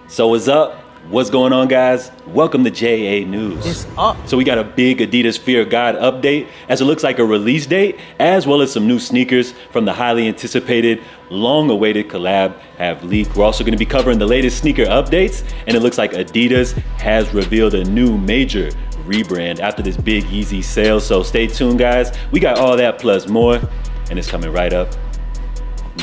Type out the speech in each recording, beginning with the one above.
So what's up? What's going on, guys? Welcome to JA News. It's up. So we got a big Adidas Fear of God update, as it looks like a release date, as well as some new sneakers from the highly anticipated, long-awaited collab have leaked. We're also going to be covering the latest sneaker updates, and it looks like Adidas has revealed a new major rebrand after this big Yeezy sale. So stay tuned, guys. We got all that plus more, and it's coming right up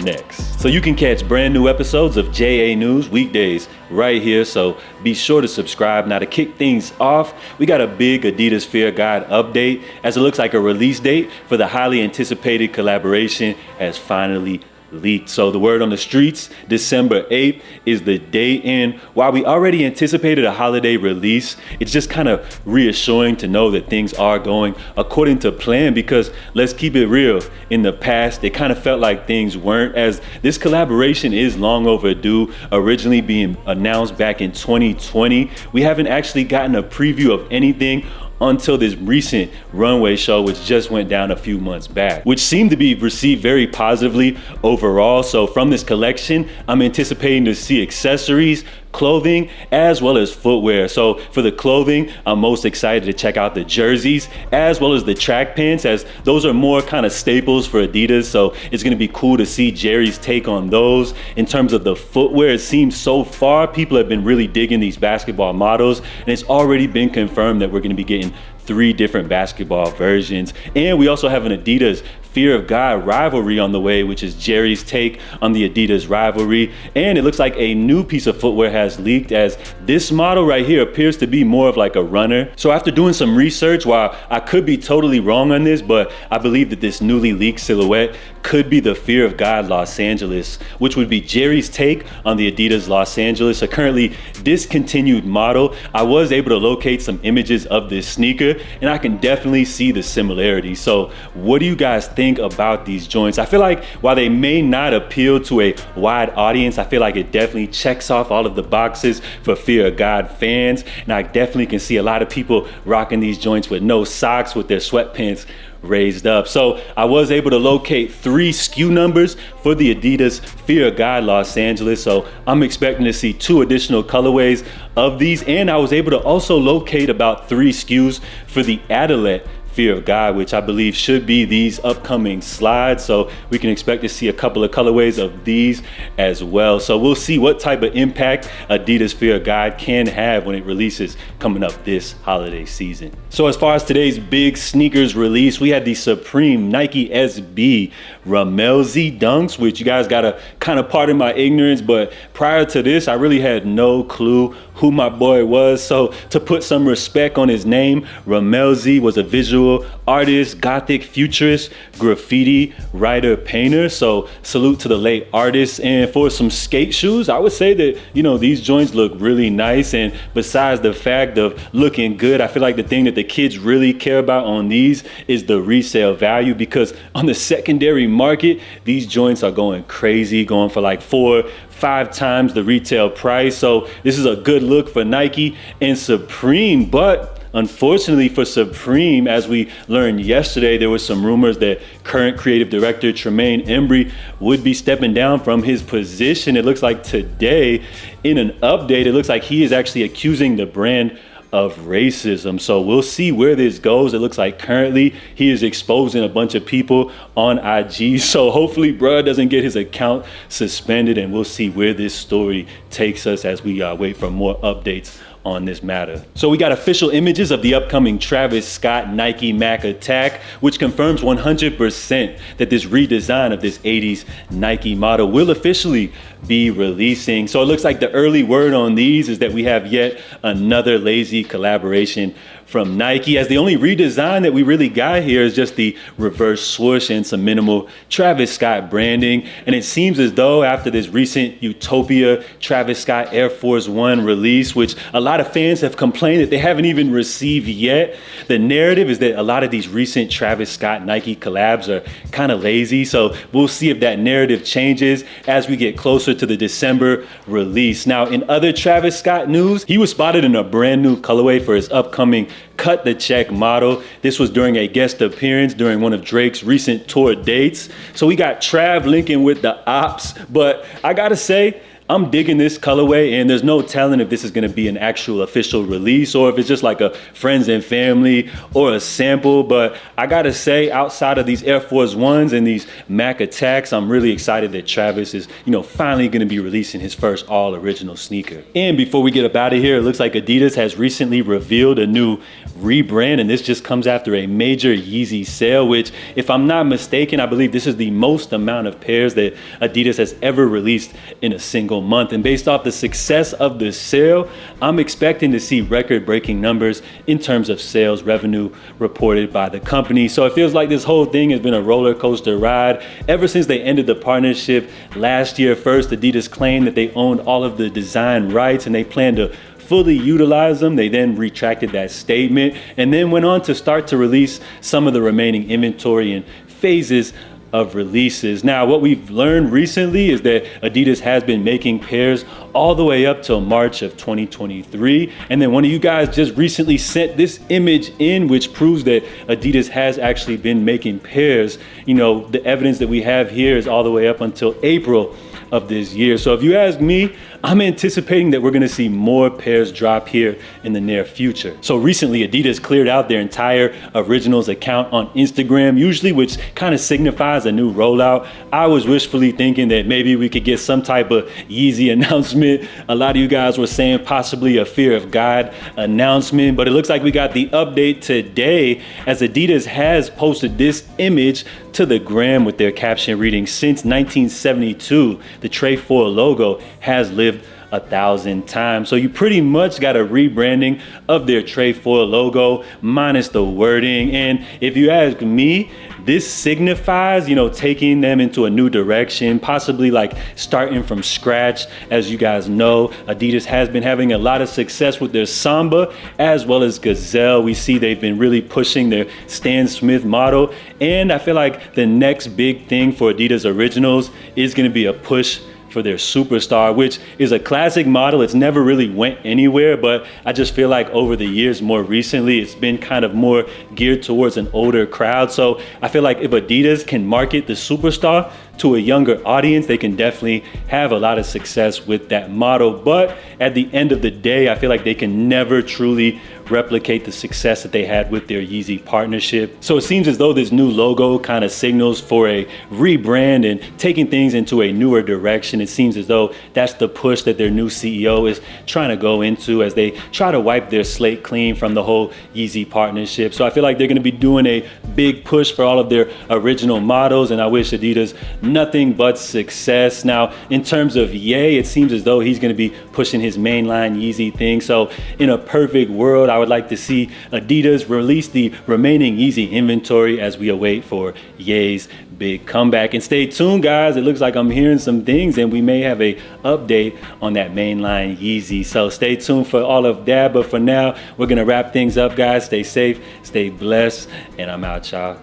next. So you can catch brand new episodes of JA News weekdays right here, so be sure to subscribe. Now, to kick things off, we got a big Adidas Fear God update, as it looks like a release date for the highly anticipated collaboration has finally leaked. So the word on the streets, December 8th is the date, and while we already anticipated a holiday release, it's just kind of reassuring to know that things are going according to plan, because let's keep it real, in the past it kind of felt like things weren't, as this collaboration is long overdue, originally being announced back in 2020. We haven't actually gotten a preview of anything until this recent runway show, which just went down a few months back, which seemed to be received very positively overall. So from this collection, I'm anticipating to see accessories, clothing, as well as footwear. So for the clothing, I'm most excited to check out the jerseys, as well as the track pants, as those are more kind of staples for Adidas. So it's gonna be cool to see Jerry's take on those. In terms of the footwear, it seems so far people have been really digging these basketball models, and it's already been confirmed that we're gonna be getting 3 different basketball versions. And we also have an Adidas Fear of God rivalry on the way, which is Jerry's take on the Adidas rivalry. And it looks like a new piece of footwear has leaked, as this model right here appears to be more of like a runner. So after doing some research, while I could be totally wrong on this, but I believe that this newly leaked silhouette could be the Fear of God Los Angeles, which would be Jerry's take on the Adidas Los Angeles, a currently discontinued model. I was able to locate some images of this sneaker, and I can definitely see the similarities. So what do you guys think about these joints? I feel like while they may not appeal to a wide audience, I feel like it definitely checks off all of the boxes for Fear of God fans. And I definitely can see a lot of people rocking these joints with no socks, with their sweatpants raised up. So I was able to locate 3 SKU numbers for the Adidas Fear of God Los Angeles. So I'm expecting to see 2 additional colorways of these. And I was able to also locate about 3 SKUs for the Adidas Fear of God, which I believe should be these upcoming slides. So we can expect to see a couple of colorways of these as well. So we'll see what type of impact Adidas Fear of God can have when it releases coming up this holiday season. So as far as today's big sneakers release, we had the Supreme Nike SB Ramelzi Dunks, which you guys gotta kind of pardon my ignorance, but prior to this, I really had no clue who my boy was. So to put some respect on his name, Ramelzi was a visual artist, gothic futurist, graffiti writer, painter. So salute to the late artist. And for some skate shoes, I would say that, you know, these joints look really nice. And besides the fact of looking good, I feel like the thing that the kids really care about on these is the resale value, because on the secondary market, these joints are going crazy, going for like 4-5 times the retail price. So this is a good look for Nike and Supreme. But unfortunately for Supreme, as we learned yesterday, there was some rumors that current creative director Tremaine Embry would be stepping down from his position. It looks like today in an update, it looks like he is actually accusing the brand of racism. So we'll see where this goes. It looks like currently he is exposing a bunch of people on IG. So hopefully bruh doesn't get his account suspended, and we'll see where this story takes us as we wait for more updates on this matter. So we got official images of the upcoming Travis Scott Nike Mac Attack, which confirms 100% that this redesign of this 80s Nike model will officially be releasing. So it looks like the early word on these is that we have yet another lazy collaboration from Nike, as the only redesign that we really got here is just the reverse swoosh and some minimal Travis Scott branding. And it seems as though after this recent Utopia Travis Scott Air Force One release, which a lot of fans have complained that they haven't even received yet, the narrative is that a lot of these recent Travis Scott Nike collabs are kind of lazy. So we'll see if that narrative changes as we get closer to the December release. Now, in other Travis Scott news, he was spotted in a brand new colorway for his upcoming Cut the Check model. This was during a guest appearance during one of Drake's recent tour dates. So we got Trav linking with the ops, but I gotta say, I'm digging this colorway, and there's no telling if this is gonna be an actual official release or if it's just like a friends and family or a sample. But I gotta say, outside of these Air Force Ones and these Mac Attacks, I'm really excited that Travis is, finally gonna be releasing his first all original sneaker. And before we get up out of here, it looks like Adidas has recently revealed a new rebrand, and this just comes after a major Yeezy sale, which, if I'm not mistaken, I believe this is the most amount of pairs that Adidas has ever released in a single month. And based off the success of this sale, I'm expecting to see record-breaking numbers in terms of sales revenue reported by the company. So it feels like this whole thing has been a roller coaster ride. Ever since they ended the partnership last year, first Adidas claimed that they owned all of the design rights and they plan to fully utilize them. They then retracted that statement and then went on to start to release some of the remaining inventory in phases of releases. Now, what we've learned recently is that Adidas has been making pairs all the way up till March of 2023. And then one of you guys just recently sent this image in, which proves that Adidas has actually been making pairs. The evidence that we have here is all the way up until April of this year. So if you ask me, I'm anticipating that we're gonna see more pairs drop here in the near future. So recently, Adidas cleared out their entire Originals account on Instagram, usually, which kind of signifies a new rollout. I was wishfully thinking that maybe we could get some type of Yeezy announcement. A lot of you guys were saying possibly a Fear of God announcement, but it looks like we got the update today, as Adidas has posted this image to the gram with their caption reading, "Since 1972, the Tray 4 logo has lived 1,000 times." So you pretty much got a rebranding of their Tray 4 logo minus the wording. And if you ask me, this signifies, taking them into a new direction, possibly like starting from scratch. As you guys know, Adidas has been having a lot of success with their Samba as well as Gazelle. We see they've been really pushing their Stan Smith model. And I feel like the next big thing for Adidas Originals is gonna be a push for their Superstar, which is a classic model. It's never really went anywhere, but I just feel like over the years, more recently, it's been kind of more geared towards an older crowd. So I feel like if Adidas can market the Superstar to a younger audience, they can definitely have a lot of success with that model. But at the end of the day, I feel like they can never truly replicate the success that they had with their Yeezy partnership. So it seems as though this new logo kind of signals for a rebrand and taking things into a newer direction. It seems as though that's the push that their new CEO is trying to go into as they try to wipe their slate clean from the whole Yeezy partnership. So I feel like they're going to be doing a big push for all of their original models, and I wish Adidas nothing but success. Now, in terms of Ye, it seems as though he's going to be pushing his mainline Yeezy thing. So in a perfect world, I would like to see Adidas release the remaining Yeezy inventory as we await for Ye's big comeback. And stay tuned, guys. It looks like I'm hearing some things and we may have a update on that mainline Yeezy. So stay tuned for all of that. But for now, we're going to wrap things up, guys. Stay safe, stay blessed, and I'm out, y'all.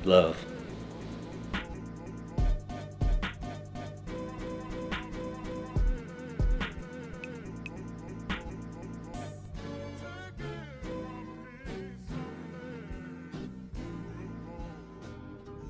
Love.